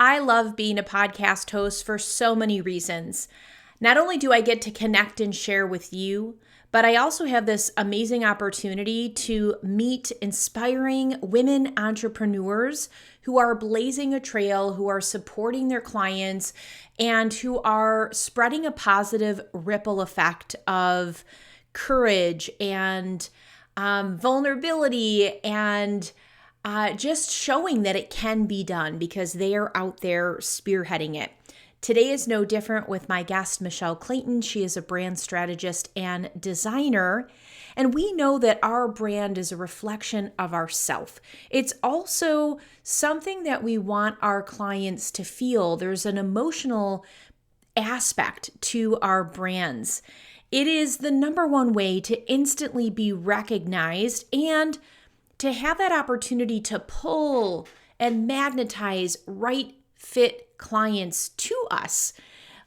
I love being a podcast host for so many reasons. Not only do I get to connect and share with you, but I also have this amazing opportunity to meet inspiring women entrepreneurs who are blazing a trail, who are supporting their clients, and who are spreading a positive ripple effect of courage and vulnerability and just showing that it can be done because they are out there spearheading it. Today is no different with my guest, Michelle Clayton. She is a brand strategist and designer, and we know that our brand is a reflection of ourself. It's also something that we want our clients to feel. There's an emotional aspect to our brands. It is the number one way to instantly be recognized and to have that opportunity to pull and magnetize right fit clients to us.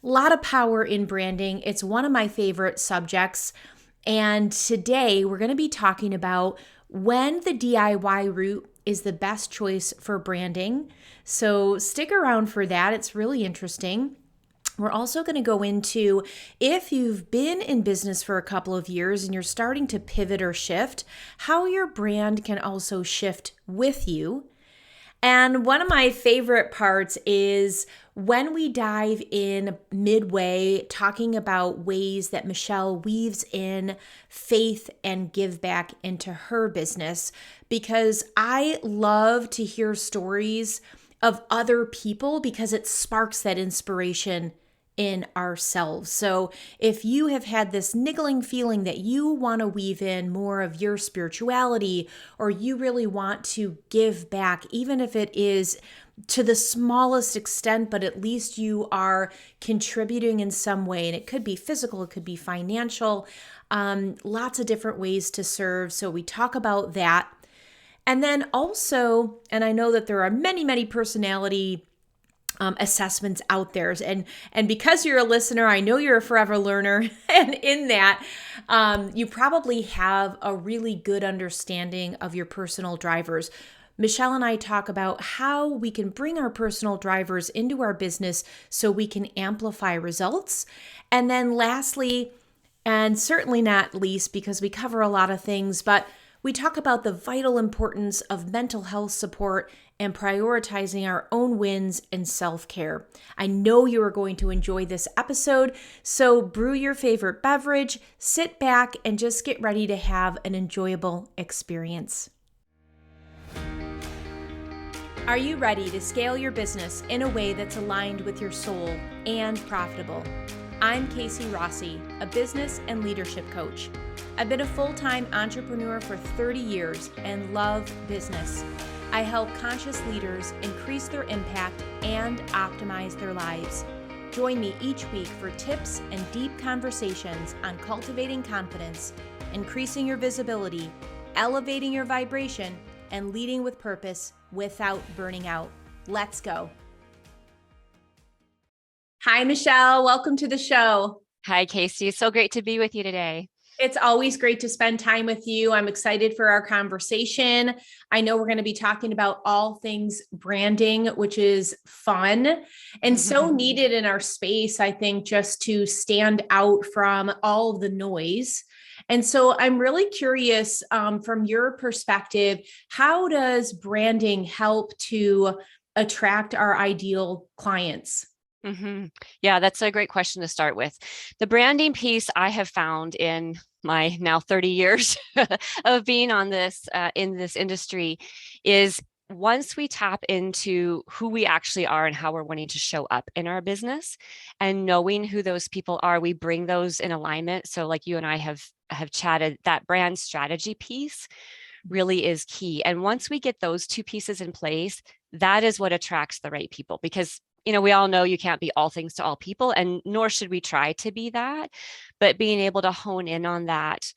A lot of power in branding. It's one of my favorite subjects. And today we're going to be talking about when the DIY route is the best choice for branding. So stick around for that. It's really interesting. We're also going to go into if you've been in business for a couple of years and you're starting to pivot or shift, how your brand can also shift with you. And one of my favorite parts is when we dive in midway, talking about ways that Michelle weaves in faith and give back into her business, because I love to hear stories of other people because it sparks that inspiration in ourselves. So if you have had this niggling feeling that you want to weave in more of your spirituality, or you really want to give back, even if it is to the smallest extent, but at least you are contributing in some way, and it could be physical, it could be financial, lots of different ways to serve. So we talk about that. And then also, and I know that there are many personality assessments out there. And because you're a listener, I know you're a forever learner. And in that, you probably have a really good understanding of your personal drivers. Michelle and I talk about how we can bring our personal drivers into our business so we can amplify results. And then lastly, and certainly not least, because we cover a lot of things, but we talk about the vital importance of mental health support and prioritizing our own wins and self-care. I know you are going to enjoy this episode, so brew your favorite beverage, sit back, and just get ready to have an enjoyable experience. Are you ready to scale your business in a way that's aligned with your soul and profitable? I'm Casey Rossi, a business and leadership coach. I've been a full-time entrepreneur for 30 years and love business. I help conscious leaders increase their impact and optimize their lives. Join me each week for tips and deep conversations on cultivating confidence, increasing your visibility, elevating your vibration, and leading with purpose without burning out. Let's go. Hi, Michelle. Welcome to the show. Hi, Casey. So great to be with you today. It's always great to spend time with you. I'm excited for our conversation. I know we're going to be talking about all things branding, which is fun and so needed in our space, I think, just to stand out from all of the noise. And so I'm really curious from your perspective, how does branding help to attract our ideal clients? Yeah, that's a great question to start with. The branding piece I have found in my now 30 years of being on this in this industry is once we tap into who we actually are and how we're wanting to show up in our business and knowing who those people are, we bring those in alignment. So like you and I have chatted, that brand strategy piece really is key. And once we get those two pieces in place, that is what attracts the right people, because we all know you can't be all things to all people, and nor should we try to be that, but being able to hone in on that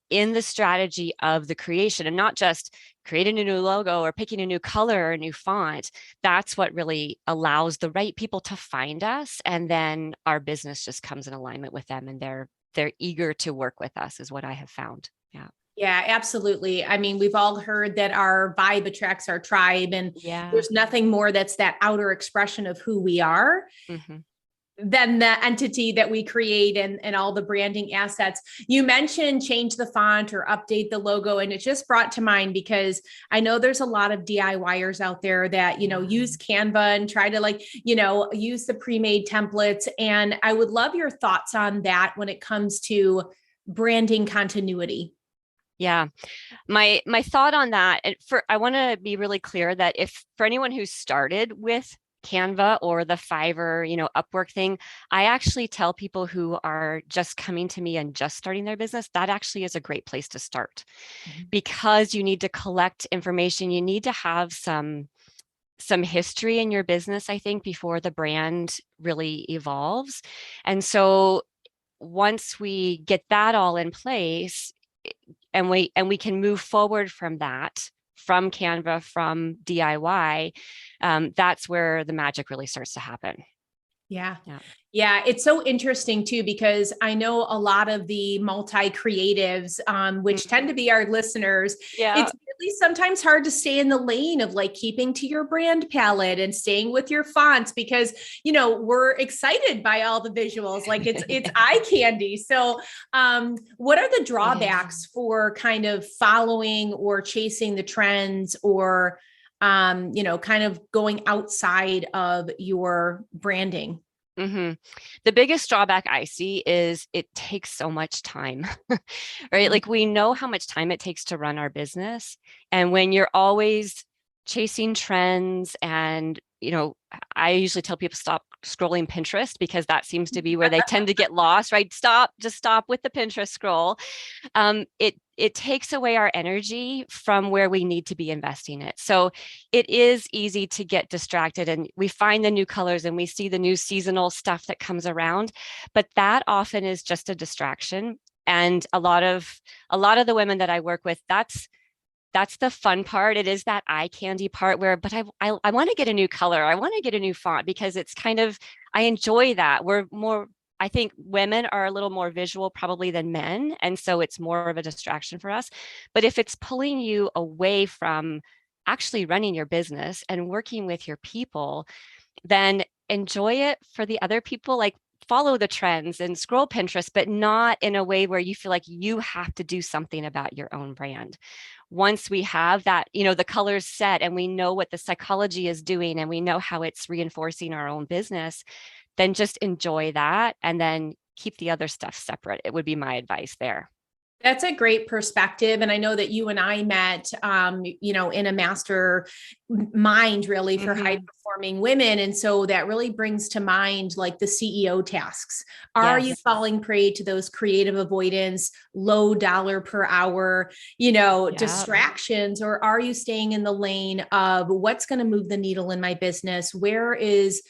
in the strategy of the creation and not just creating a new logo or picking a new color or a new font. That's what really allows the right people to find us. And then our business just comes in alignment with them, and they're eager to work with us, is what I have found. Yeah. Yeah, absolutely. I mean, we've all heard that our vibe attracts our tribe, and Yeah. there's nothing more that's that outer expression of who we are Hmm. than the entity that we create, and all the branding assets. You mentioned change the font or update the logo, and it just brought to mind because I know there's a lot of DIYers out there that, Yeah. use Canva and try to like, use the pre-made templates. And I would love your thoughts on that when it comes to branding continuity. Yeah. My thought on that, and for I want to be really clear that if for anyone who started with Canva or the Fiverr, Upwork thing, I actually tell people who are just coming to me and just starting their business, that actually is a great place to start because you need to collect information. You need to have some history in your business, I think, before the brand really evolves. And so once we get that all in place, and we can move forward from that, from Canva, from DIY, that's where the magic really starts to happen. Yeah. Yeah. Yeah, it's so interesting too, because I know a lot of the multi creatives, which tend to Mhm. be our listeners. Yeah. It's really sometimes hard to stay in the lane of like keeping to your brand palette and staying with your fonts because, we're excited by all the visuals. Like it's eye candy. So, what are the It is. drawbacks for kind of following or chasing the trends, or kind of going outside of your branding? Hmm. The biggest drawback I see is it takes so much time, right? Mhm. Like we know how much time it takes to run our business. And when you're always chasing trends and, I usually tell people stop scrolling Pinterest because that seems to be where they tend to get lost, right? Just stop with the Pinterest scroll. It takes away our energy from where we need to be investing it. So it is easy to get distracted, and we find the new colors and we see the new seasonal stuff that comes around, but that often is just a distraction. And a lot of the women that I work with, that's the fun part. It is that eye candy part where, but I want to get a new color. I want to get a new font because it's kind of, I enjoy that. We're more, I think women are a little more visual probably than men. And so it's more of a distraction for us. But if it's pulling you away from actually running your business and working with your people, then enjoy it for the other people. Like follow the trends and scroll Pinterest, but not in a way where you feel like you have to do something about your own brand. Once we have that, the colors set and we know what the psychology is doing and we know how it's reinforcing our own business, then just enjoy that and then keep the other stuff separate. It would be my advice there. That's a great perspective. And I know that you and I met, in a master mind really for high Hmm. performing women. And so that really brings to mind like the CEO tasks. Are you Yes. falling prey to those creative avoidance, low dollar per hour, Yeah. distractions, or are you staying in the lane of what's going to move the needle in my business? Where is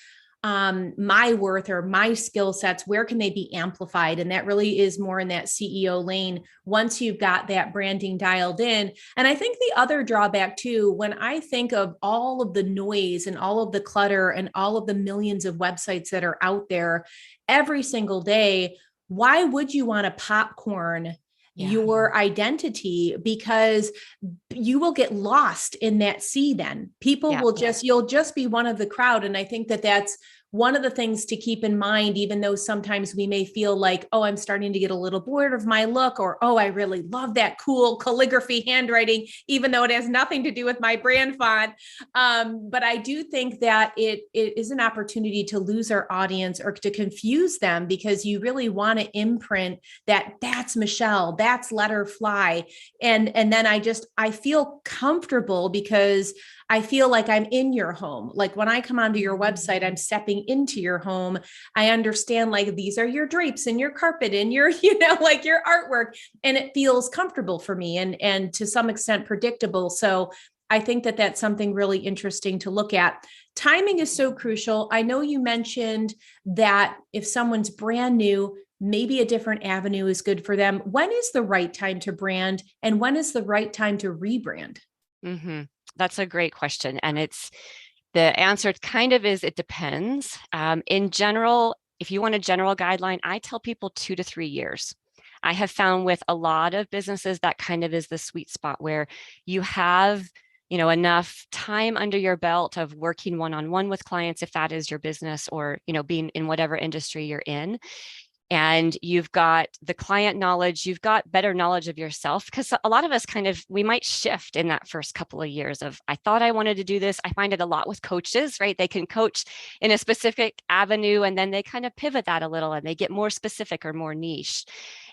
my worth or my skill sets, where can they be amplified? And that really is more in that CEO lane once you've got that branding dialed in. And I think the other drawback too, when I think of all of the noise and all of the clutter and all of the millions of websites that are out there every single day, why would you want to popcorn Yeah. your identity? Because you will get lost in that sea. Then people Yeah. will you'll just be one of the crowd. And I think that that's one of the things to keep in mind, even though sometimes we may feel like, oh, I'm starting to get a little bored of my look, or oh, I really love that cool calligraphy handwriting, even though it has nothing to do with my brand font. But I do think that it is an opportunity to lose our audience or to confuse them, because you really want to imprint that that's Michelle, that's let her fly. And then I feel comfortable because I feel like I'm in your home. Like when I come onto your website, I'm stepping into your home. I understand like these are your drapes and your carpet and your, like your artwork. And it feels comfortable for me, and to some extent predictable. So I think that that's something really interesting to look at. Timing is so crucial. I know you mentioned that if someone's brand new, maybe a different avenue is good for them. When is the right time to brand, and when is the right time to rebrand? Hmm. That's a great question. And the answer kind of is it depends. In general, if you want a general guideline, I tell people 2 to 3 years. I have found with a lot of businesses that kind of is the sweet spot where you have, enough time under your belt of working one-on-one with clients, if that is your business, or, being in whatever industry you're in. And you've got the client knowledge, you've got better knowledge of yourself, because a lot of us we might shift in that first couple of years of, I thought I wanted to do this. I find it a lot with coaches, right? They can coach in a specific avenue, and then they kind of pivot that a little and they get more specific or more niche.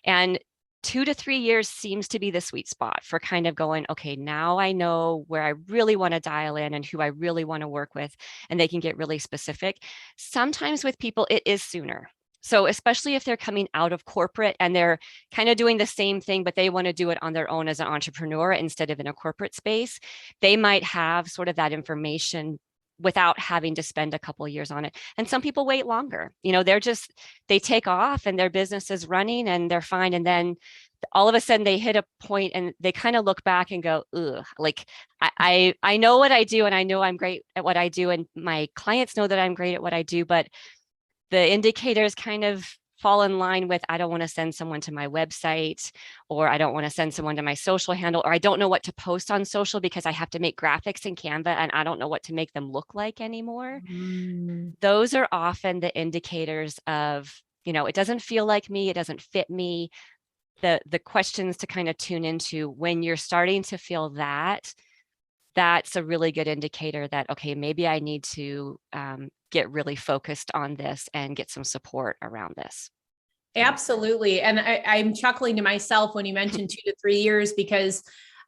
And 2 to 3 years seems to be the sweet spot for kind of going, okay, now I know where I really want to dial in and who I really want to work with, and they can get really specific. Sometimes with people, it is sooner. So especially if they're coming out of corporate and they're kind of doing the same thing, but they want to do it on their own as an entrepreneur instead of in a corporate space, they might have sort of that information without having to spend a couple of years on it. And some people wait longer. They take off and their business is running and they're fine. And then all of a sudden they hit a point and they kind of look back and go, ugh, like I know what I do and I know I'm great at what I do. And my clients know that I'm great at what I do, but the indicators kind of fall in line with, I don't want to send someone to my website, or I don't want to send someone to my social handle, or I don't know what to post on social because I have to make graphics in Canva and I don't know what to make them look like anymore. Those are often the indicators of, it doesn't feel like me, it doesn't fit me. The questions to kind of tune into when you're starting to feel that, that's a really good indicator that, okay, maybe I need to get really focused on this and get some support around this. Absolutely. And I'm chuckling to myself when you mentioned 2 to 3 years, because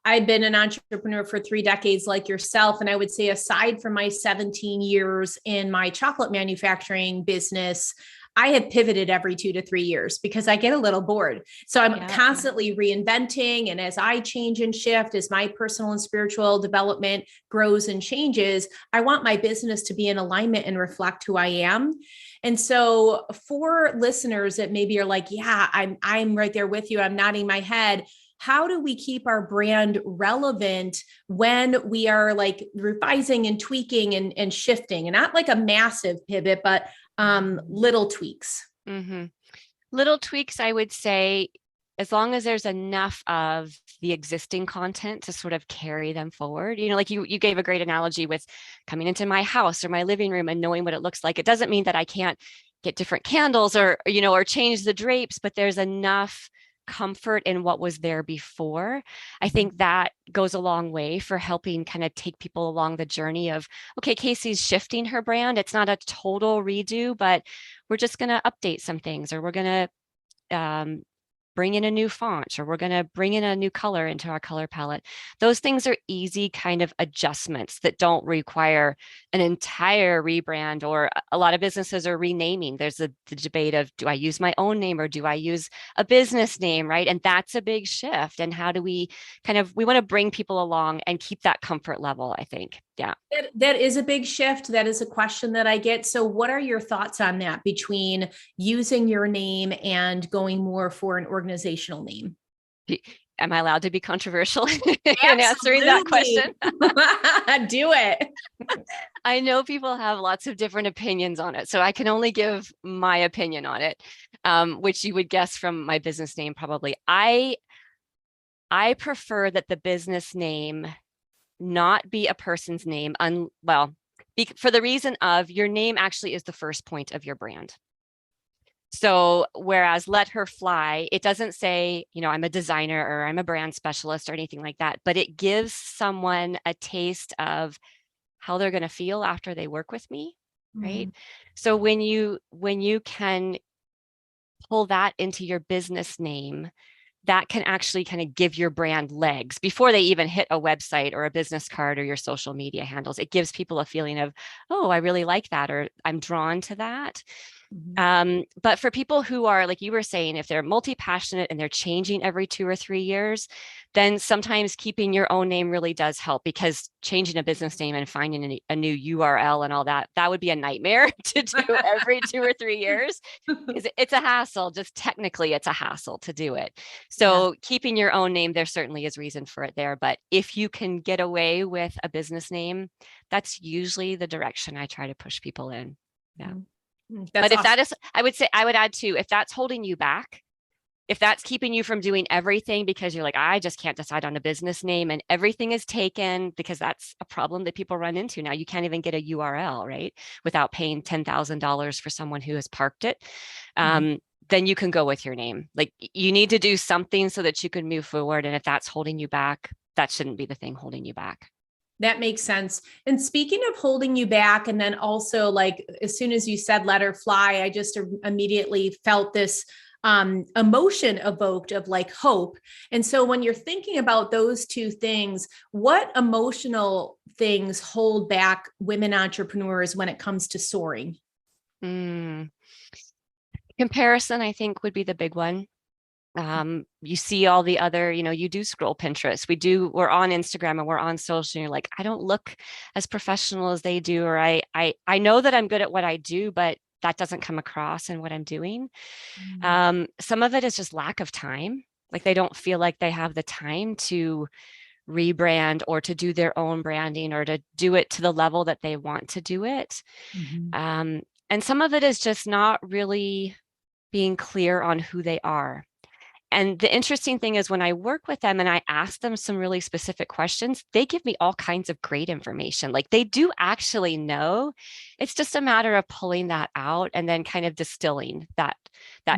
I've been an entrepreneur for 3 decades like yourself. And I would say, aside from my 17 years in my chocolate manufacturing business, I have pivoted every 2 to 3 years because I get a little bored. So I'm constantly reinventing. And as I change and shift, as my personal and spiritual development grows and changes, I want my business to be in alignment and reflect who I am. And so for listeners that maybe are like, yeah, I'm right there with you, I'm nodding my head. How do we keep our brand relevant when we are like revising and tweaking and shifting, and not like a massive pivot, but little tweaks? Mm-hmm. Little tweaks, I would say, as long as there's enough of the existing content to sort of carry them forward. Like you gave a great analogy with coming into my house or my living room and knowing what it looks like. It doesn't mean that I can't get different candles or change the drapes, but there's enough comfort in what was there before. I think that goes a long way for helping kind of take people along the journey of, okay, Casey's shifting her brand. It's not a total redo, but we're just going to update some things, or we're going to bring in a new font, or we're going to bring in a new color into our color palette. Those things are easy kind of adjustments that don't require an entire rebrand, or a lot of businesses are renaming. There's the debate of, do I use my own name or do I use a business name, right? And that's a big shift. And how do we we want to bring people along and keep that comfort level, I think. Yeah. That is a big shift. That is a question that I get. So what are your thoughts on that, between using your name and going more for an organizational name? Am I allowed to be controversial in answering that question? Do it. I know people have lots of different opinions on it, so I can only give my opinion on it, which you would guess from my business name probably. I prefer that the business name not be a person's name, for the reason of, your name actually is the first point of your brand. So whereas Let Her Fly, it doesn't say, I'm a designer or I'm a brand specialist or anything like that, but it gives someone a taste of how they're going to feel after they work with me, right? So when you can pull that into your business name, that can actually kind of give your brand legs before they even hit a website or a business card or your social media handles. It gives people a feeling of, oh, I really like that, or I'm drawn to that. But for people who are, like you were saying, if they're multi-passionate and they're changing every 2 or 3 years, then sometimes keeping your own name really does help, because changing a business name and finding a new URL and all that would be a nightmare to do every 2 or 3 years. It's a hassle. Just technically, it's a hassle to do it. So keeping your own name, there certainly is reason for it there. But if you can get away with a business name, that's usually the direction I try to push people in. Yeah. But if that is, I would add too, if that's holding you back, if that's keeping you from doing everything because you're like, I just can't decide on a business name and everything is taken, because that's a problem that people run into now. You can't even get a URL, right? Without paying $10,000 for someone who has parked it. Then you can go with your name. Like, you need to do something so that you can move forward. And if that's holding you back, that shouldn't be the thing holding you back. That makes sense. And speaking of holding you back, and then also like, as soon as you said let her fly, I just immediately felt this emotion evoked of like hope. And so when you're thinking about those two things, what emotional things hold back women entrepreneurs when it comes to soaring? Comparison, I think, would be the big one. You see all the other, you do scroll Pinterest. We're on Instagram and we're on social, and you're like, I don't look as professional as they do, or I know that I'm good at what I do, but that doesn't come across in what I'm doing. Some of it is just lack of time. Like, they don't feel like they have the time to rebrand or to do their own branding or to do it to the level that they want to do it. And some of it is just not really being clear on who they are. And the interesting thing is, when I work with them and I ask them some really specific questions, they give me all kinds of great information. Like, they do actually know. It's just a matter of pulling that out and then kind of distilling that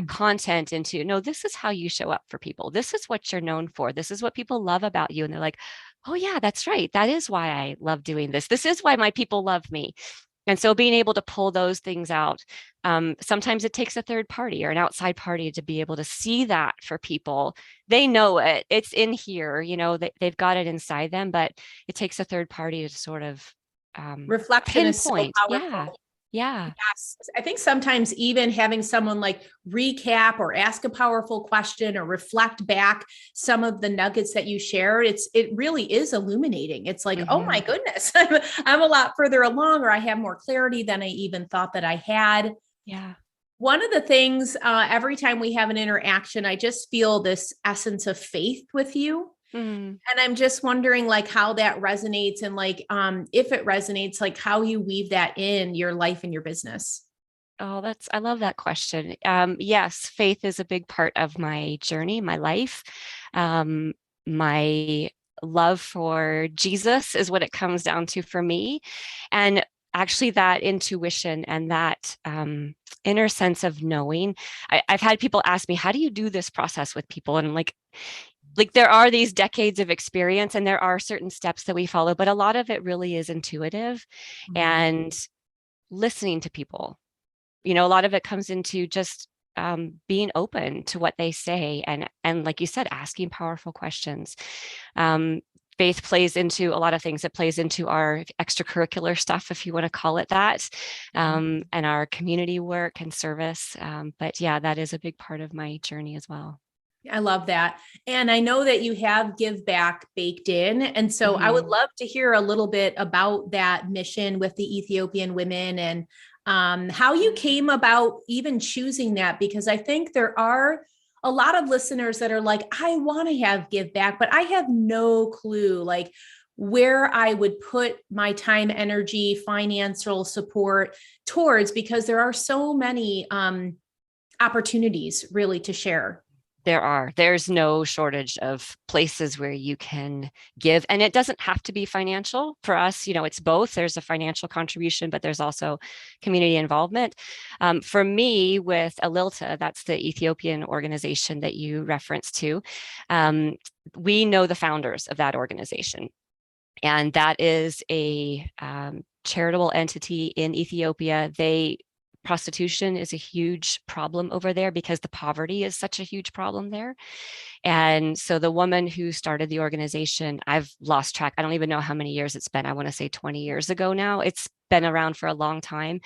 content into, no, this is how you show up for people. This is what you're known for. This is what people love about you. And they're like, oh yeah, that's right. That is why I love doing this. This is why my people love me. And so being able to pull those things out, sometimes it takes a third party or an outside party to be able to see that for people. They know it, it's in here, they've got it inside them, but it takes a third party to sort of reflection is so pinpoint. powerful. Yeah. Yes. I think sometimes even having someone like recap or ask a powerful question or reflect back some of the nuggets that you shared, it really is illuminating. It's like, oh my goodness, I'm a lot further along, or I have more clarity than I even thought that I had. Yeah. One of the things, every time we have an interaction, I just feel this essence of faith with you. And I'm just wondering like how that resonates, and like, if it resonates, like how you weave that in your life and your business. Oh, I love that question. Yes, faith is a big part of my journey, my life. My love for Jesus is what it comes down to for me. And actually that intuition and that inner sense of knowing. I've had people ask me, how do you do this process with people? And I'm like, there are these decades of experience and there are certain steps that we follow, but a lot of it really is intuitive and listening to people. A lot of it comes into just being open to what they say, and like you said, asking powerful questions. Faith plays into a lot of things. It plays into our extracurricular stuff, if you want to call it that, and our community work and service. But yeah, that is a big part of my journey as well. I love that. And I know that you have Give Back baked in. And so I would love to hear a little bit about that mission with the Ethiopian women, and how you came about even choosing that, because I think there are a lot of listeners that are like, I want to have Give Back, but I have no clue like where I would put my time, energy, financial support towards, because there are so many opportunities really to share. There's no shortage of places where you can give, and it doesn't have to be financial. For us, it's both. There's a financial contribution, but there's also community involvement. For me, with Alilta, that's the Ethiopian organization that you referenced to, we know the founders of that organization. And that is a charitable entity in Ethiopia. Prostitution is a huge problem over there because the poverty is such a huge problem there. And so the woman who started the organization, I've lost track. I don't even know how many years it's been. I want to say 20 years ago now. It's been around for a long time.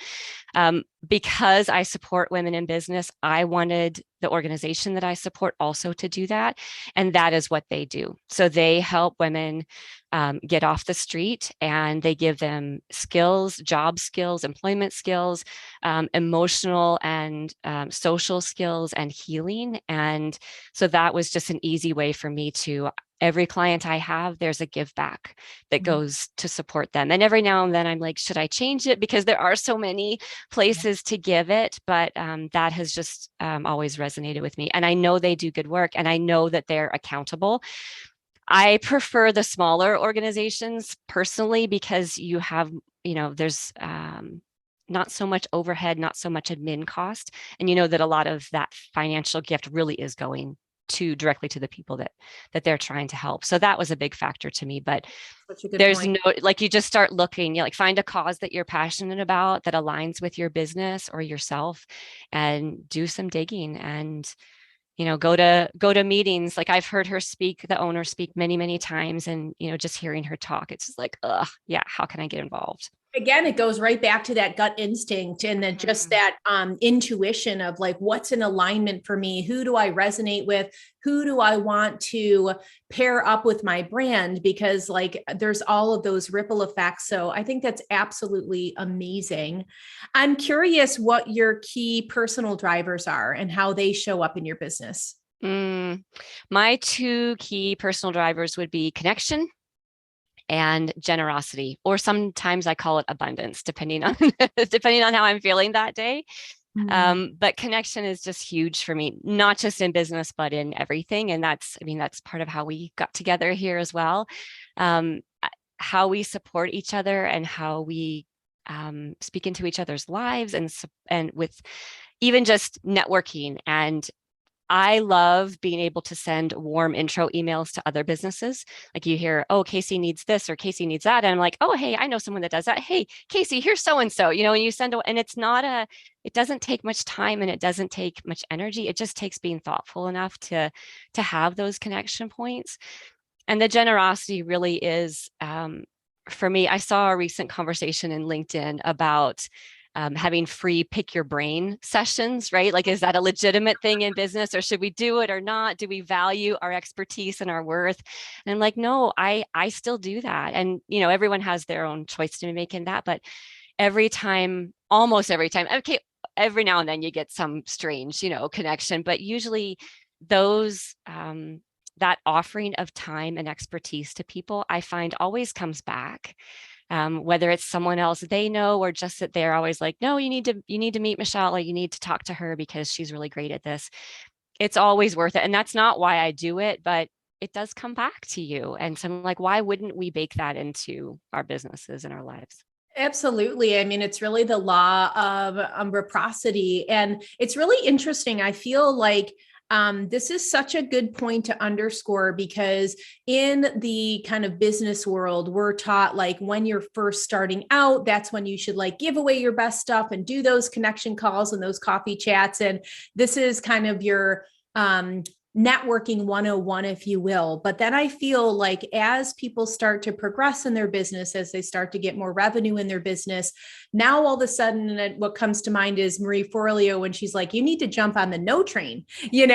Because I support women in business, I wanted the organization that I support also to do that. And that is what they do. So they help women get off the street, and they give them skills, job skills, employment skills, emotional and social skills, and healing. And so that was just an easy way for me to every client I have, there's a give back that goes to support them. And every now and then I'm like, should I change it? Because there are so many places to give it. But that has just always resonated with me. And I know they do good work, and I know that they're accountable. I prefer the smaller organizations personally because you have, there's not so much overhead, not so much admin cost. And you know that a lot of that financial gift really is going to directly to the people that they're trying to help. So that was a big factor to me. But there's point. No, like, you just start looking, like, find a cause that you're passionate about that aligns with your business or yourself, and do some digging, and go to meetings. Like, I've heard her speak, the owner speak, many, many times. And, just hearing her talk, it's just like, yeah, how can I get involved? Again, it goes right back to that gut instinct, and then just that intuition of like, what's in alignment for me? Who do I resonate with? Who do I want to pair up with my brand? Because like, there's all of those ripple effects. So I think that's absolutely amazing. I'm curious what your key personal drivers are and how they show up in your business. My two key personal drivers would be connection and generosity, or sometimes I call it abundance, depending on how I'm feeling that day. But connection is just huge for me, not just in business, but in everything. And that's part of how we got together here as well. How we support each other, and how we speak into each other's lives, and with even just networking. And I love being able to send warm intro emails to other businesses. Like, you hear, oh, Casey needs this, or Casey needs that. And I'm like, oh, hey, I know someone that does that. Hey, Casey, here's so-and-so, and you send, and it doesn't take much time, and it doesn't take much energy. It just takes being thoughtful enough to have those connection points. And the generosity really is, for me, I saw a recent conversation in LinkedIn about having free pick your brain sessions, right? Like, is that a legitimate thing in business, or should we do it or not? Do we value our expertise and our worth? And I'm like, no, I still do that. And, everyone has their own choice to make in that. But almost every time, okay, every now and then you get some strange, connection, but usually those, that offering of time and expertise to people, I find always comes back. Whether it's someone else they know, or just that they're always like, no, you need to meet Michelle, or you need to talk to her because she's really great at this. It's always worth it. And that's not why I do it, but it does come back to you. And so I'm like, why wouldn't we bake that into our businesses and our lives? Absolutely. I mean, it's really the law of reciprocity. And it's really interesting. I feel like this is such a good point to underscore, because in the kind of business world, we're taught like, when you're first starting out, that's when you should like give away your best stuff and do those connection calls and those coffee chats. And this is kind of your networking 101, if you will. But then I feel like as people start to progress in their business, as they start to get more revenue in their business, now all of a sudden, what comes to mind is Marie Forleo, when she's like, you need to jump on the no train, and you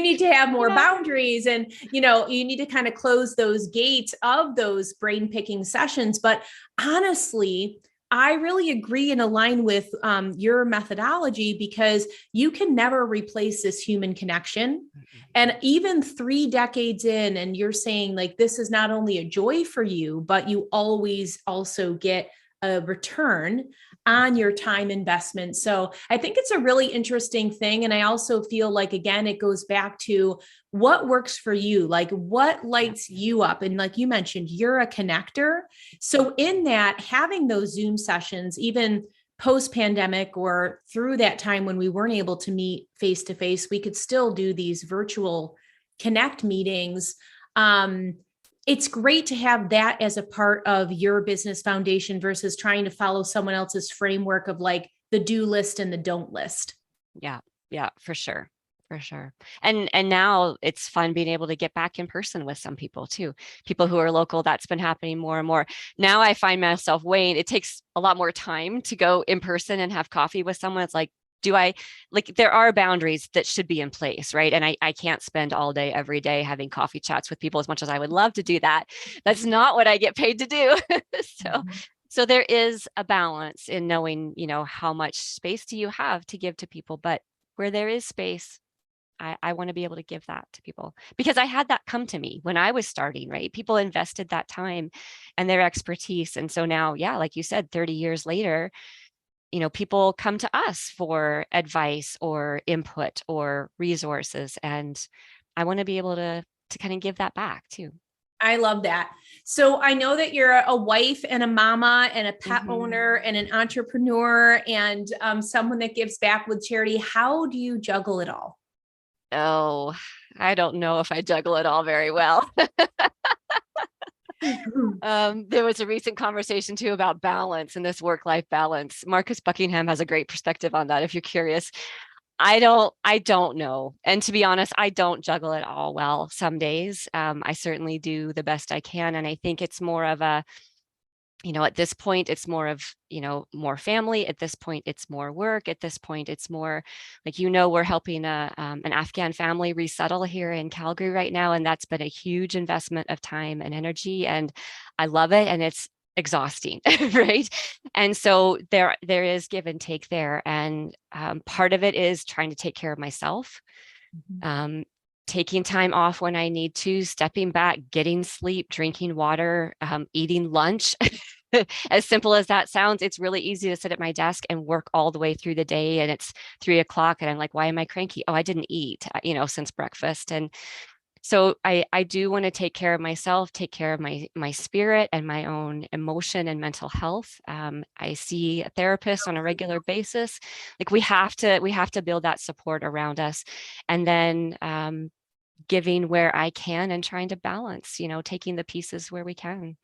need to have more boundaries, and, you need to kind of close those gates of those brain picking sessions. But honestly, I really agree and align with your methodology, because you can never replace this human connection. And even 3 decades in, and you're saying like, this is not only a joy for you, but you always also get a return on your time investment. So I think it's a really interesting thing. And I also feel like, again, it goes back to what works for you, like what lights you up. And like you mentioned, you're a connector. So in that, having those Zoom sessions, even post-pandemic or through that time when we weren't able to meet face to face, we could still do these virtual connect meetings. It's great to have that as a part of your business foundation versus trying to follow someone else's framework of like the do list and the don't list. Yeah, for sure. For sure. And now it's fun being able to get back in person with some people too. People who are local, that's been happening more and more. Now I find myself weighing, it takes a lot more time to go in person and have coffee with someone. It's like, there are boundaries that should be in place, right? And I can't spend all day, every day having coffee chats with people, as much as I would love to do that. That's not what I get paid to do. So there is a balance in knowing, how much space do you have to give to people, but where there is space, I want to be able to give that to people because I had that come to me when I was starting, right? People invested that time and their expertise. And so now, yeah, like you said, 30 years later, people come to us for advice or input or resources. And I want to be able to kind of give that back too. I love that. So I know that you're a wife and a mama and a pet Mhm. owner and an entrepreneur and someone that gives back with charity. How do you juggle it all? Oh, I don't know if I juggle it all very well. There was a recent conversation too about balance and this work-life balance. Marcus Buckingham has a great perspective on that if you're curious. I don't know. And to be honest, I don't juggle it all well some days. I certainly do the best I can. And I think it's more of a, at this point, it's more of, more family. At this point, it's more work. At this point, it's more like, we're helping an Afghan family resettle here in Calgary right now. And that's been a huge investment of time and energy. And I love it. And it's exhausting, right? And so there is give and take there. And part of it is trying to take care of myself. Um, taking time off when I need to, stepping back, getting sleep, drinking water, eating lunch. As simple as that sounds, it's really easy to sit at my desk and work all the way through the day. And it's 3 o'clock and I'm like, why am I cranky? Oh, I didn't eat, since breakfast. And so I do want to take care of myself, take care of my spirit and my own emotion and mental health. I see a therapist on a regular basis. Like we have to build that support around us. And then giving where I can and trying to balance, taking the pieces where we can.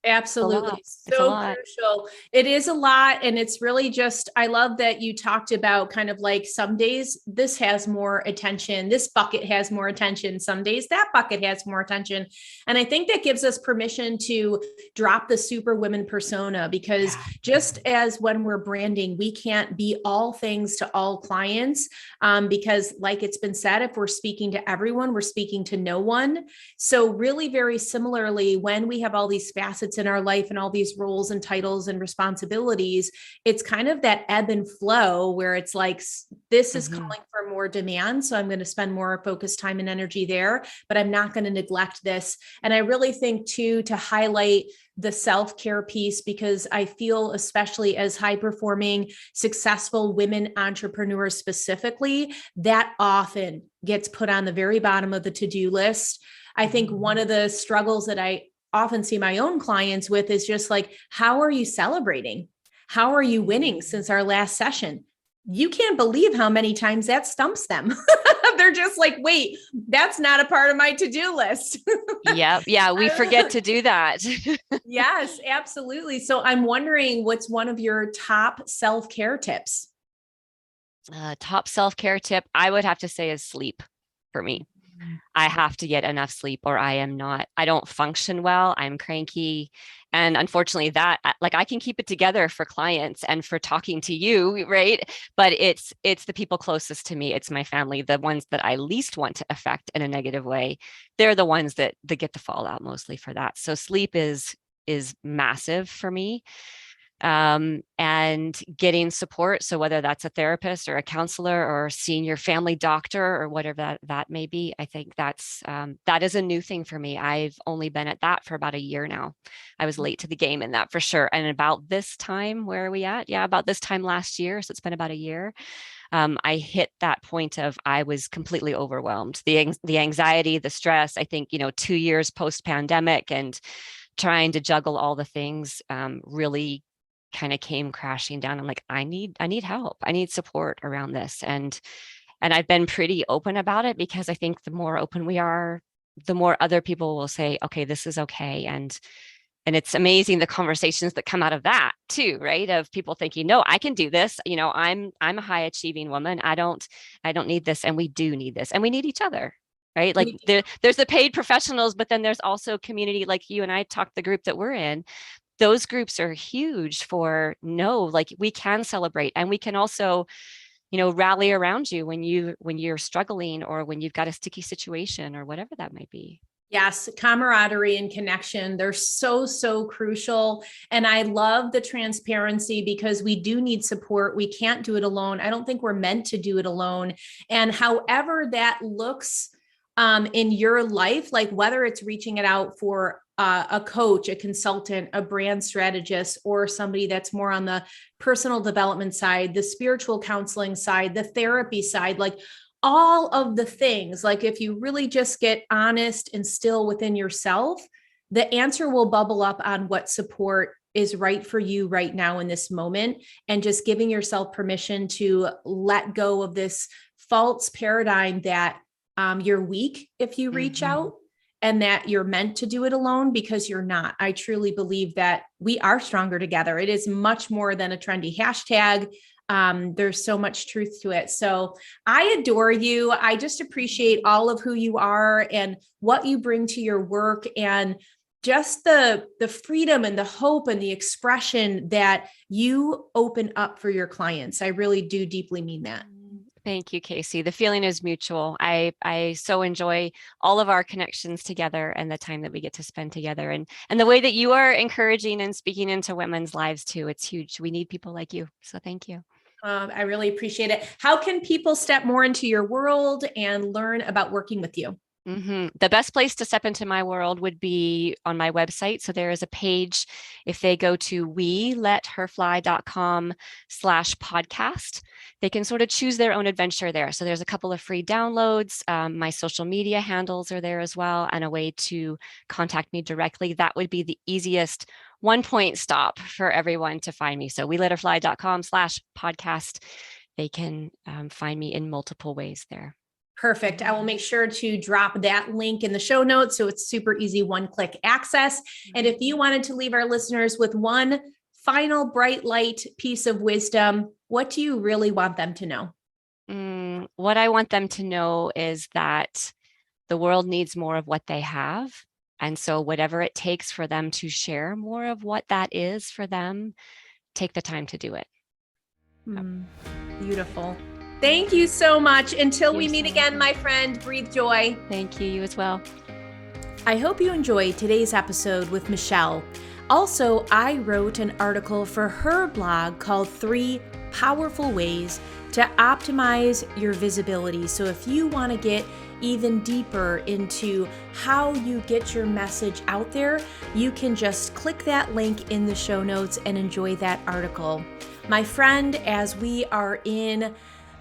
It's a lot. Absolutely. It's a So lot. crucial. It is a lot. And it's really just, I love that you talked about kind of like some days this has more attention. This bucket has more attention. Some days that bucket has more attention. And I think that gives us permission to drop the super women persona because Yeah. just as when we're branding, we can't be all things to all clients. Because, like it's been said, if we're speaking to everyone, we're speaking to no one. So, really, very similarly, when we have all these facets in our life and all these roles and titles and responsibilities, it's kind of that ebb and flow where it's like, this is Hmm. calling for more demand. So, I'm going to spend more focused time and energy there, but I'm not going to neglect this. And I really think, too, to highlight the self-care piece because I feel, especially as high performing successful women entrepreneurs specifically, that often gets put on the very bottom of the to-do list. I think one of the struggles that I often see my own clients with is just like, how are you celebrating? How are you winning since our last session? You can't believe how many times that stumps them. They're just like, wait, that's not a part of my to-do list. Yeah. Yeah. We forget to do that. Yes, absolutely. So I'm wondering what's one of your top self-care tips? Top self-care tip I would have to say is sleep for me. I have to get enough sleep or I don't function well. I'm cranky. And unfortunately like I can keep it together for clients and for talking to you, right? But it's the people closest to me. It's my family, the ones that I least want to affect in a negative way. They're the ones that get the fallout mostly for that. So sleep is massive for me, and getting support. So whether that's a therapist or a counselor or seeing your family doctor or whatever that may be, I think that is a new thing for me. I've only been at that for about a year now. I was late to the game in that for sure. And about this time, where are we at? Yeah, about this time last year. So it's been about a year. I hit that point of I was completely overwhelmed. The anxiety, the stress. I think 2 years post pandemic and trying to juggle all the things really kind of came crashing down. I'm like, I need help. I need support around this. And I've been pretty open about it because I think the more open we are, the more other people will say, okay, this is okay. And it's amazing the conversations that come out of that too, right? Of people thinking, no, I can do this. I'm a high achieving woman. I don't need this. And we do need this. And we need each other. Right. Like there's the paid professionals, but then there's also community like you and I talked the group that we're in. Those groups are huge for no, like we can celebrate and we can also, rally around you when you're struggling or when you've got a sticky situation or whatever that might be. Yes, camaraderie and connection. They're so, so crucial. And I love the transparency because we do need support. We can't do it alone. I don't think we're meant to do it alone. And however that looks in your life, like whether it's reaching it out for a coach, a consultant, a brand strategist, or somebody that's more on the personal development side, the spiritual counseling side, the therapy side, like all of the things, like if you really just get honest and still within yourself, the answer will bubble up on what support is right for you right now in this moment. And just giving yourself permission to let go of this false paradigm that you're weak if you reach out and that you're meant to do it alone, because you're not. I truly believe that we are stronger together. It is much more than a trendy hashtag. There's so much truth to it. So I adore you. I just appreciate all of who you are and what you bring to your work, and just the freedom and the hope and the expression that you open up for your clients. I really do deeply mean that. Thank you, Casey. The feeling is mutual. I so enjoy all of our connections together and the time that we get to spend together, and the way that you are encouraging and speaking into women's lives too. It's huge. We need people like you. So thank you. I really appreciate it. How can people step more into your world and learn about working with you? The best place to step into my world would be on my website. So there is a page. If they go to weletherfly.com/podcast, they can sort of choose their own adventure there. So there's a couple of free downloads. My social media handles are there as well, and a way to contact me directly. That would be the easiest one-point stop for everyone to find me. So weletherfly.com/podcast. They can find me in multiple ways there. Perfect. I will make sure to drop that link in the show notes so it's super easy one-click access. And if you wanted to leave our listeners with one final bright light piece of wisdom, what do you really want them to know? What I want them to know is that the world needs more of what they have. And so whatever it takes for them to share more of what that is for them, take the time to do it. Beautiful. Thank you so much. Until we meet again, my friend, breathe joy. Thank you. You as well. I hope you enjoyed today's episode with Michelle. Also, I wrote an article for her blog called 3 Powerful Ways to Optimize Your Visibility. So if you want to get even deeper into how you get your message out there, you can just click that link in the show notes and enjoy that article. My friend, as we are in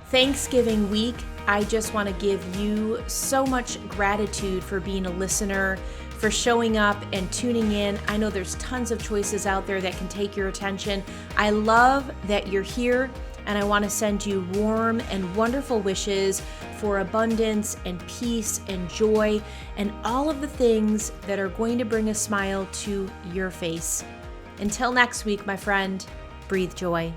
Thanksgiving week, I just want to give you so much gratitude for being a listener, for showing up and tuning in. I know there's tons of choices out there that can take your attention. I love that you're here, and I want to send you warm and wonderful wishes for abundance and peace and joy and all of the things that are going to bring a smile to your face. Until next week, my friend, breathe joy.